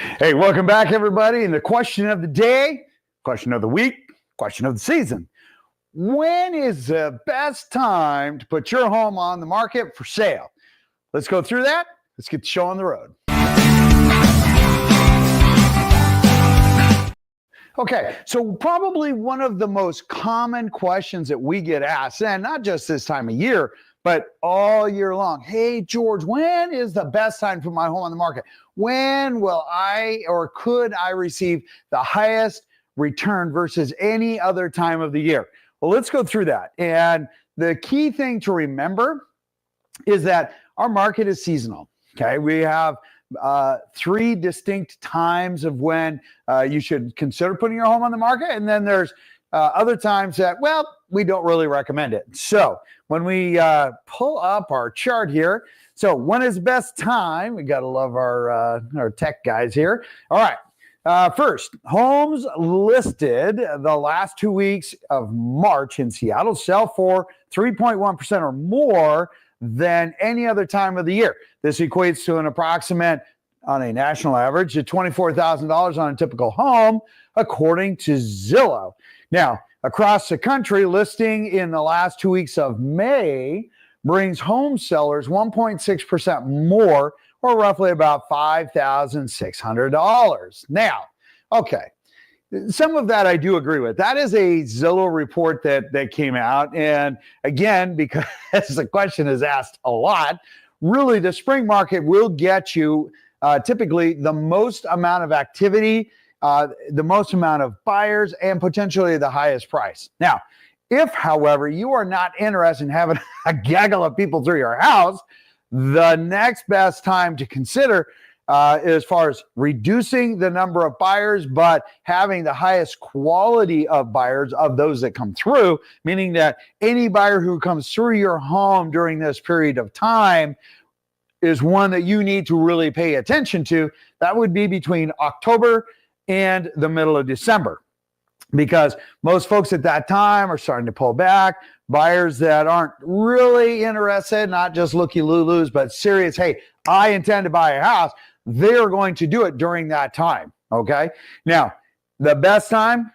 Hey, welcome back, everybody. And the question of the day, question of the week, question of the season. When is the best time to put your home on the market for sale? Let's go through that. Let's get the show on the road. Okay, so probably one of the most common questions that we get asked, and not just this time of year, but all year long. Hey, George, when is the best time to put my home on the market? When will I or could I receive the highest return versus any other time of the year? Well, let's go through that. And the key thing to remember is that our market is seasonal. Okay, we have three distinct times of when you should consider putting your home on the market. And then there's other times that, well, we don't really recommend it. So when we pull up our chart here, so when is the best time? We got to love our tech guys here. All right. First, homes listed the last 2 weeks of March in Seattle sell for 3.1% or more than any other time of the year. This equates to an approximate, on a national average, of $24,000 on a typical home, according to Zillow. Now, across the country, listing in the last 2 weeks of May brings home sellers 1.6% more, or roughly about $5,600. Now, okay, some of that I do agree with. That is a Zillow report that came out. And again, because the question is asked a lot, really the spring market will get you typically the most amount of activity, the most amount of buyers, and potentially the highest price. Now, if, however, you are not interested in having a gaggle of people through your house, the next best time to consider as far as reducing the number of buyers, but having the highest quality of buyers of those that come through, meaning that any buyer who comes through your home during this period of time is one that you need to really pay attention to. That would be between October and the middle of December, because most folks at that time are starting to pull back. Buyers that aren't really interested, not just looky-loo-loos, but serious, hey, I intend to buy a house, they're going to do it during that time, okay? Now, the best time,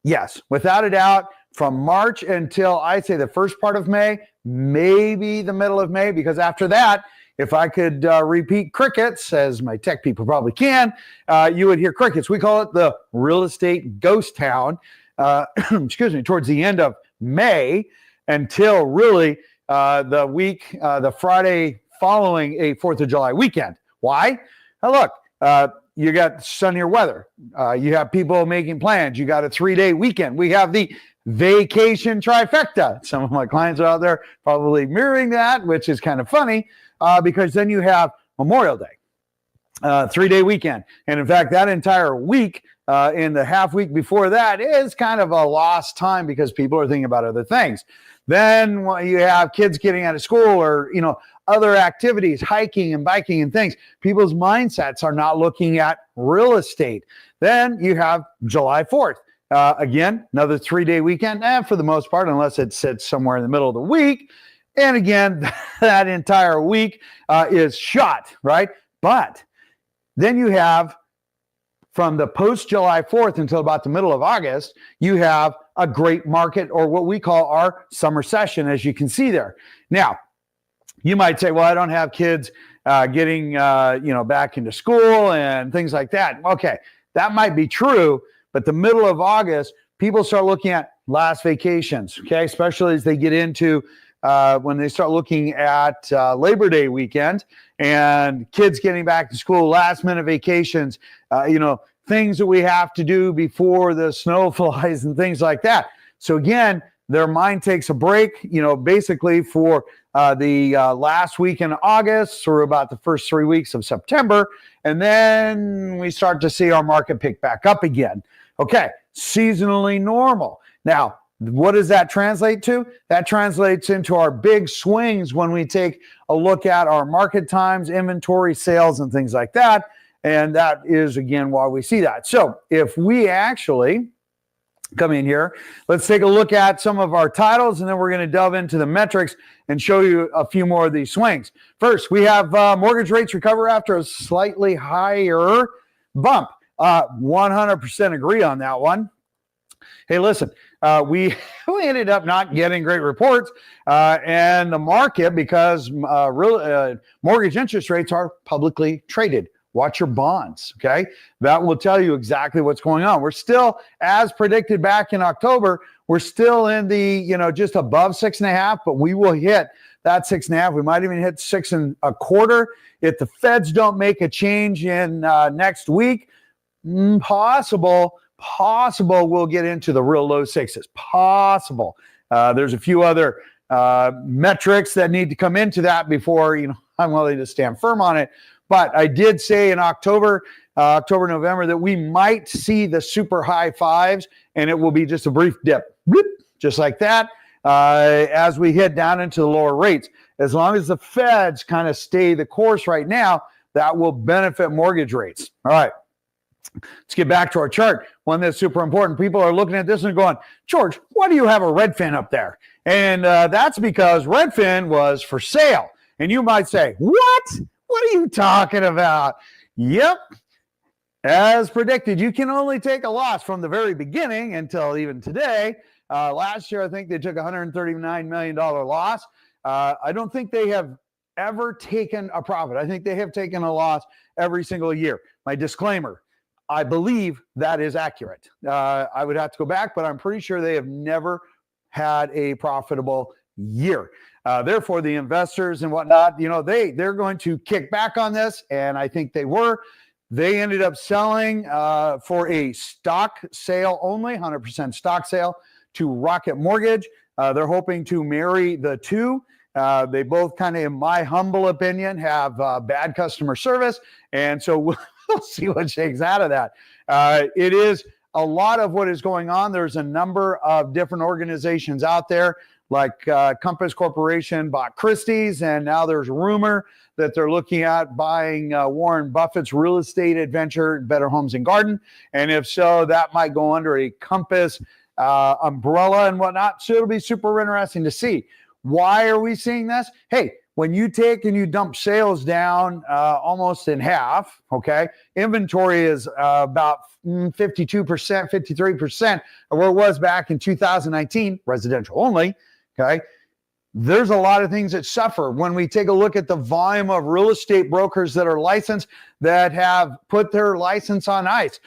yes, without a doubt, from March until I'd say the first part of May, maybe the middle of May, because after that, if I could repeat crickets, as my tech people probably can, you would hear crickets. We call it the real estate ghost town, excuse me, towards the end of May until really the Friday following a 4th of July weekend. Why? Now look, you got sunnier weather. You have people making plans. You got a 3-day weekend. We have the Vacation Trifecta. Some of my clients are out there probably mirroring that, which is kind of funny because then you have Memorial Day, 3-day weekend. And in fact, that entire week in the half week before that is kind of a lost time because people are thinking about other things. Then you have kids getting out of school or, other activities, hiking and biking and things. People's mindsets are not looking at real estate. Then you have July 4th. Again, another 3-day weekend, for the most part, unless it sits somewhere in the middle of the week. And again, that entire week is shot, right? But then you have, from the post-July 4th until about the middle of August, you have a great market, or what we call our summer session, as you can see there. Now, you might say, well, I don't have kids getting back into school and things like that. Okay, that might be true, but the middle of August, people start looking at last vacations, okay, especially as they get into when they start looking at Labor Day weekend and kids getting back to school, last minute vacations, things that we have to do before the snow flies and things like that. So again, their mind takes a break, basically for the last week in August through about the first 3 weeks of September. And then we start to see our market pick back up again. Okay, seasonally normal. Now, what does that translate to? That translates into our big swings when we take a look at our market times, inventory, sales, and things like that. And that is, again, why we see that. So if we actually come in here, let's take a look at some of our titles, and then we're going to delve into the metrics and show you a few more of these swings. First, we have mortgage rates recover after a slightly higher bump. 100% agree on that one. Hey, listen, we ended up not getting great reports, and the market, because mortgage interest rates are publicly traded. Watch your bonds, okay? That will tell you exactly what's going on. We're still, as predicted back in October, we're still in the, just above 6.5, but we will hit that 6.5. We might even hit 6.25 if the Feds don't make a change in next week. Possible we'll get into the real low sixes. Possible. There's a few other metrics that need to come into that before I'm willing to stand firm on it. But I did say in October, November, that we might see the super high fives, and it will be just a brief dip, just like that, as we head down into the lower rates. As long as the Feds kind of stay the course right now, that will benefit mortgage rates. All right. Let's get back to our chart, one that's super important. People are looking at this and going, George, why do you have a Redfin up there? And that's because Redfin was for sale. And you might say, what? What are you talking about? Yep. As predicted, you can only take a loss from the very beginning until even today. Last year, I think they took a $139 million loss. I don't think they have ever taken a profit. I think they have taken a loss every single year. My disclaimer, I believe that is accurate. I would have to go back, but I'm pretty sure they have never had a profitable year. Therefore, the investors and whatnot, they're going to kick back on this, and I think they were. They ended up selling for a stock sale only, 100% stock sale, to Rocket Mortgage. They're hoping to marry the two. They both kind of, in my humble opinion, have bad customer service, and so we'll see what shakes out of that. It is a lot of what is going on. There's a number of different organizations out there, like Compass Corporation bought Christie's, and now there's rumor that they're looking at buying Warren Buffett's real estate adventure, Better Homes and Garden. And if so, that might go under a Compass umbrella and whatnot. So it'll be super interesting to see. Why are we seeing this? Hey, when you take and you dump sales down almost in half, okay, inventory is about 52%, 53% of where it was back in 2019, residential only, okay? There's a lot of things that suffer when we take a look at the volume of real estate brokers that are licensed that have put their license on ice.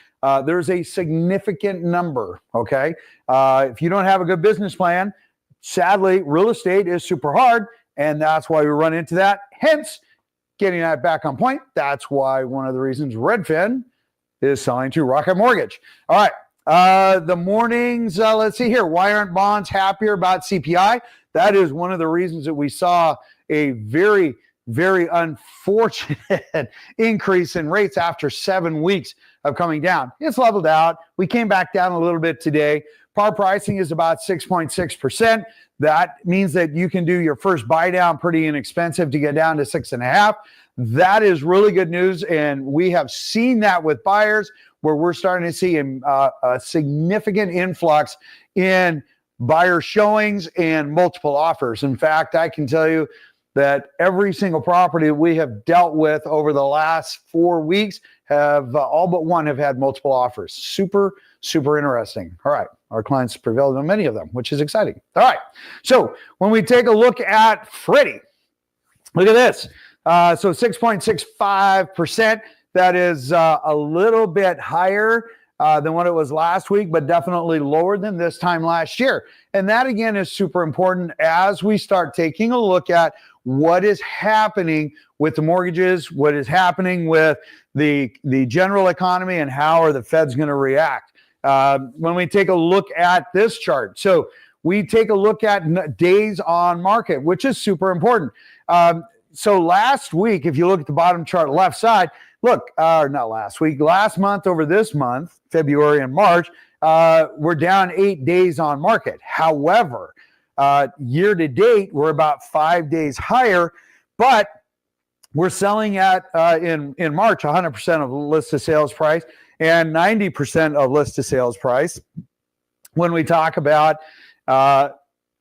There's a significant number, okay? If you don't have a good business plan, sadly, real estate is super hard, and that's why we run into that. Hence, getting that back on point, that's why one of the reasons Redfin is selling to Rocket Mortgage. All right, the mornings, let's see here. Why aren't bonds happier about CPI? That is one of the reasons that we saw a very, very unfortunate increase in rates after 7 weeks of coming down. It's leveled out. We came back down a little bit today. Par pricing is about 6.6%. That means that you can do your first buy down pretty inexpensive to get down to 6.5. That is really good news. And we have seen that with buyers where we're starting to see a significant influx in buyer showings and multiple offers. In fact, I can tell you that every single property we have dealt with over the last 4 weeks have all but one have had multiple offers. Super, super interesting. All right. Our clients prevailed on many of them, which is exciting. All right. So when we take a look at Freddie, look at this. So 6.65%. That is a little bit higher than what it was last week, but definitely lower than this time last year. And that, again, is super important as we start taking a look at what is happening with the mortgages, what is happening with the general economy, and how are the Feds going to react. When we take a look at this chart, so we take a look at days on market, which is super important. So last week, if you look at the bottom chart left side, look, not last week, last month over this month, February and March, we're down 8 days on market. However, year to date, we're about 5 days higher, but we're selling at, in March, 100% of list to sales price and 90% of list to sales price. When we talk about a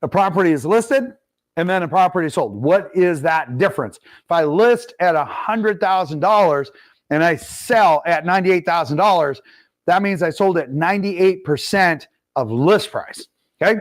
property is listed and then a property is sold, what is that difference? If I list at $100,000, and I sell at $98,000, that means I sold at 98% of list price, okay?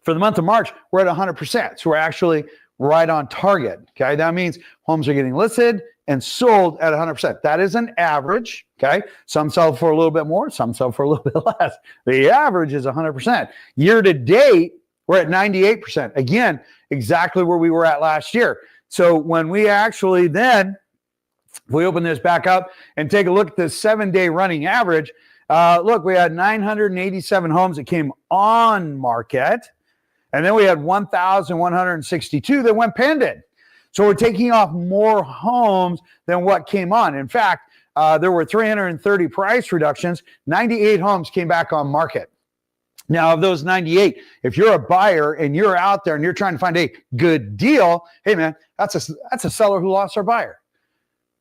For the month of March, we're at 100%, so we're actually right on target, okay? That means homes are getting listed and sold at 100%. That is an average, okay? Some sell for a little bit more, some sell for a little bit less. The average is 100%. Year to date, we're at 98%. Again, exactly where we were at last year. So when we actually then, if we open this back up and take a look at the 7-day running average, look, we had 987 homes that came on market, and then we had 1,162 that went pending. So we're taking off more homes than what came on. In fact, there were 330 price reductions. 98 homes came back on market. Now, of those 98, if you're a buyer and you're out there and you're trying to find a good deal, hey man, that's a seller who lost their buyer.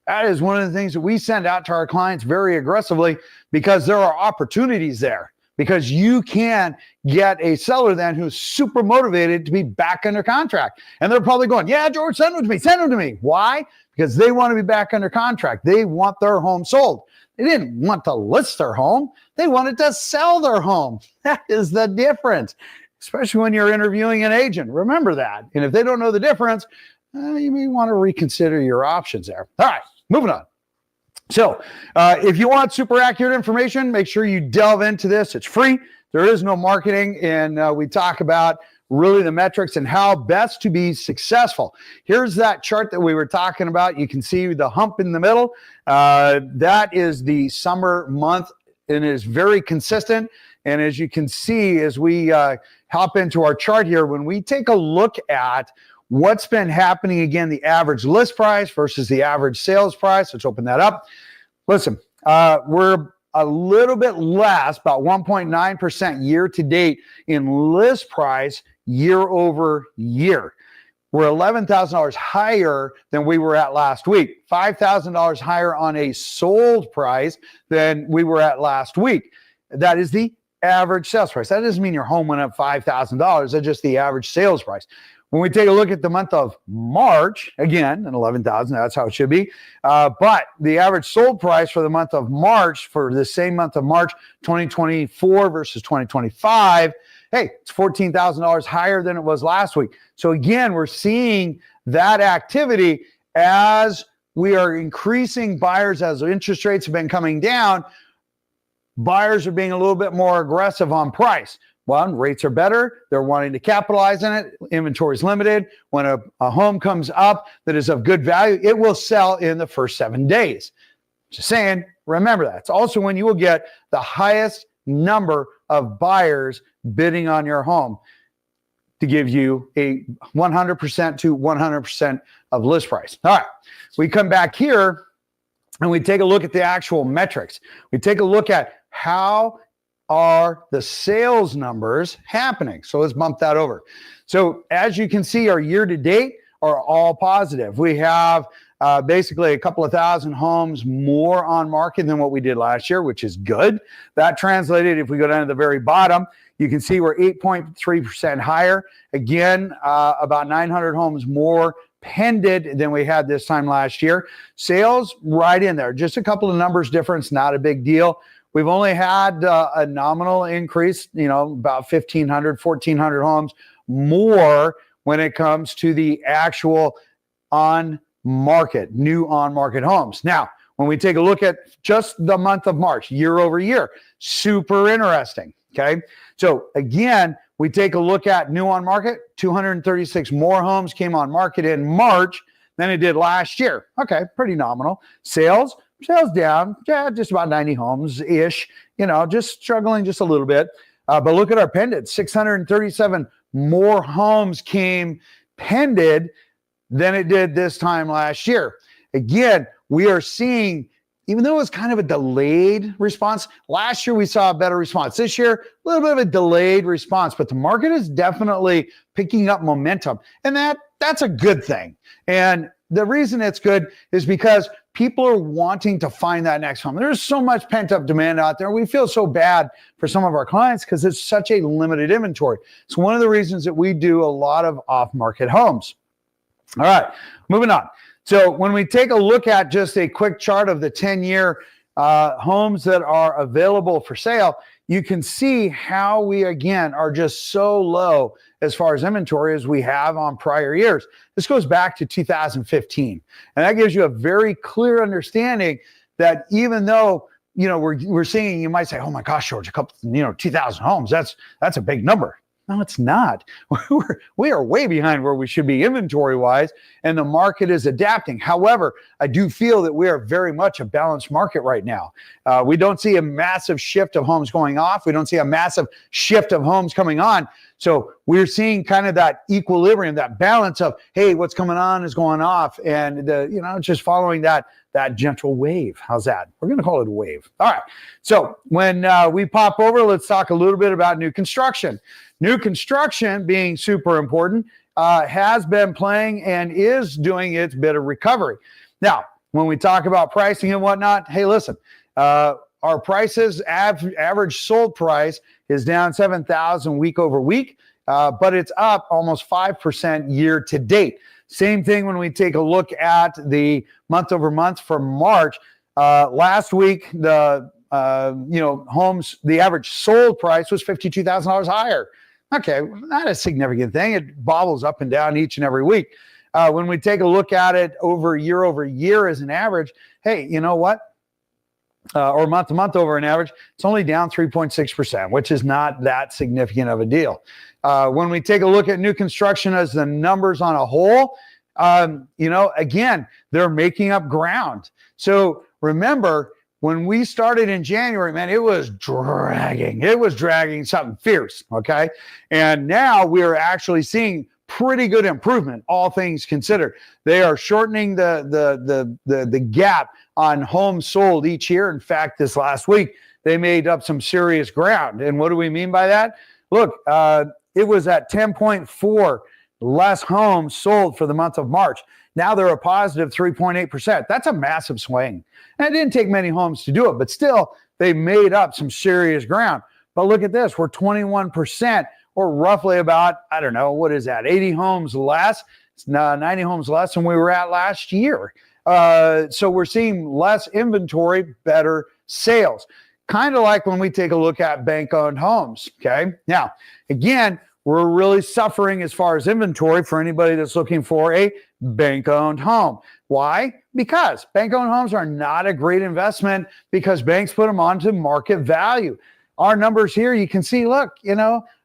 That is one of the things that we send out to our clients very aggressively, because there are opportunities there. Because you can get a seller then who's super motivated to be back under contract. And they're probably going, yeah, George, send them to me, send them to me. Why? Because they want to be back under contract. They want their home sold. They didn't want to list their home. They wanted to sell their home. That is the difference, especially when you're interviewing an agent. Remember that. And if they don't know the difference, you may want to reconsider your options there. All right, moving on. So if you want super accurate information, make sure you delve into this. It's free. There is no marketing. And we talk about really the metrics and how best to be successful. Here's that chart that we were talking about. You can see the hump in the middle. That is the summer month, and it is very consistent. And as you can see, as we hop into our chart here, when we take a look at what's been happening, again, the average list price versus the average sales price. Let's open that up. Listen, we're a little bit less, about 1.9% year to date in list price year over year. We're $11,000 higher than we were at last week, $5,000 higher on a sold price than we were at last week. That is the average sales price. That doesn't mean your home went up $5,000. That's just the average sales price. When we take a look at the month of March, again, an 11,000, that's how it should be. But the average sold price for the month of March, for the same month of March 2024 versus 2025, hey, it's $14,000 higher than it was last week. So again, we're seeing that activity as we are increasing buyers, as interest rates have been coming down. Buyers are being a little bit more aggressive on price. One, rates are better. They're wanting to capitalize on it. Inventory is limited. When a home comes up that is of good value, it will sell in the first 7 days. Just saying, remember that. It's also when you will get the highest number of buyers bidding on your home to give you a 100% to 100% of list price. All right, we come back here and we take a look at the actual metrics. We take a look at how are the sales numbers happening. So let's bump that over. So as you can see, our year to date are all positive. We have basically a couple of thousand homes more on market than what we did last year, which is good. That translated, if we go down to the very bottom, you can see we're 8.3% higher. Again, about 900 homes more pended than we had this time last year. Sales right in there, just a couple of numbers difference, not a big deal. We've only had a nominal increase, about 1,500, 1,400 homes more when it comes to the actual on-market, new on-market homes. Now, when we take a look at just the month of March, year over year, super interesting, okay? So again, we take a look at new on-market, 236 more homes came on market in March than it did last year. Okay, pretty nominal. Sales down, just about 90 homes-ish, just struggling just a little bit. But look at our pended, 637 more homes came pended than it did this time last year. Again, we are seeing, even though it was kind of a delayed response, last year we saw a better response. This year, a little bit of a delayed response, but the market is definitely picking up momentum. And that's a good thing. And the reason it's good is because people are wanting to find that next home. There's so much pent-up demand out there. We feel so bad for some of our clients because it's such a limited inventory. It's one of the reasons that we do a lot of off-market homes. All right, moving on. So when we take a look at just a quick chart of the 10-year homes that are available for sale, you can see how we, again, are just so low as far as inventory as we have on prior years. This goes back to 2015. And that gives you a very clear understanding that even though, we're seeing, you might say, oh my gosh, George, 2,000 homes, that's a big number. No, it's not. We are way behind where we should be inventory-wise, and the market is adapting. However, I do feel that we are very much a balanced market right now. We don't see a massive shift of homes going off. We don't see a massive shift of homes coming on. So we're seeing kind of that equilibrium, that balance of, hey, what's coming on is going off, and just following that gentle wave. How's that? We're going to call it a wave. All right. So when we pop over, let's talk a little bit about new construction. New construction, being super important, has been playing and is doing its bit of recovery. Now, when we talk about pricing and whatnot, hey, listen, our prices, average sold price is down 7,000 week over week, but it's up almost 5% year to date. Same thing when we take a look at the month over month for March. Last week, the homes, the average sold price was $52,000 higher. Okay, not a significant thing. It bobbles up and down each and every week. When we take a look at it over year as an average, hey, you know what? Or month to month over an average, it's only down 3.6%, which is not that significant of a deal. When we take a look at new construction as the numbers on a whole, again, they're making up ground. So remember, when we started in January, man, it was dragging. It was dragging something fierce, okay? And now we're actually seeing pretty good improvement, all things considered. They are shortening the gap on homes sold each year. In fact, this last week, they made up some serious ground. And what do we mean by that? Look, it was at 10.4 less homes sold for the month of March. Now they're a positive 3.8%. That's a massive swing. And it didn't take many homes to do it, but still, they made up some serious ground. But look at this. We're 21%, or roughly about, I don't know, what is that, 80 homes less? It's 90 homes less than we were at last year. So we're seeing less inventory, better sales. Kind of like when we take a look at bank-owned homes, okay? Now, again, we're really suffering as far as inventory for anybody that's looking for a bank-owned home. Why? Because bank-owned homes are not a great investment because banks put them onto market value. Our numbers here, you can see, look,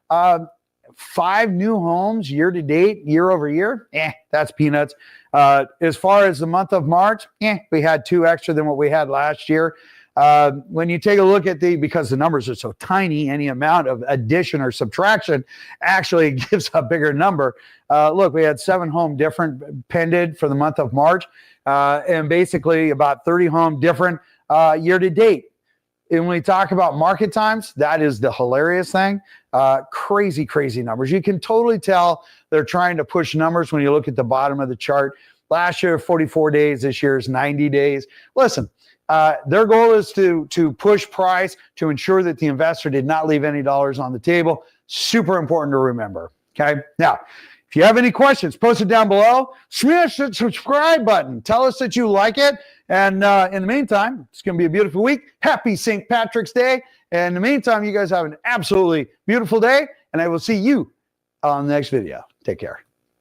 5 new homes year to date, year over year, that's peanuts. As far as the month of March, we had 2 extra than what we had last year. When you take a look at because the numbers are so tiny, any amount of addition or subtraction actually gives a bigger number. Look, we had 7 home different pended for the month of March, and basically about 30 home different year to date. And when we talk about market times, that is the hilarious thing. Crazy, crazy numbers. You can totally tell they're trying to push numbers when you look at the bottom of the chart. Last year, 44 days. This year is 90 days. Listen, their goal is to push price to ensure that the investor did not leave any dollars on the table. Super important to remember. Okay. Now, if you have any questions, post it down below. Smash the subscribe button. Tell us that you like it. And in the meantime, it's going to be a beautiful week. Happy St. Patrick's Day. And in the meantime, you guys have an absolutely beautiful day. And I will see you on the next video. Take care.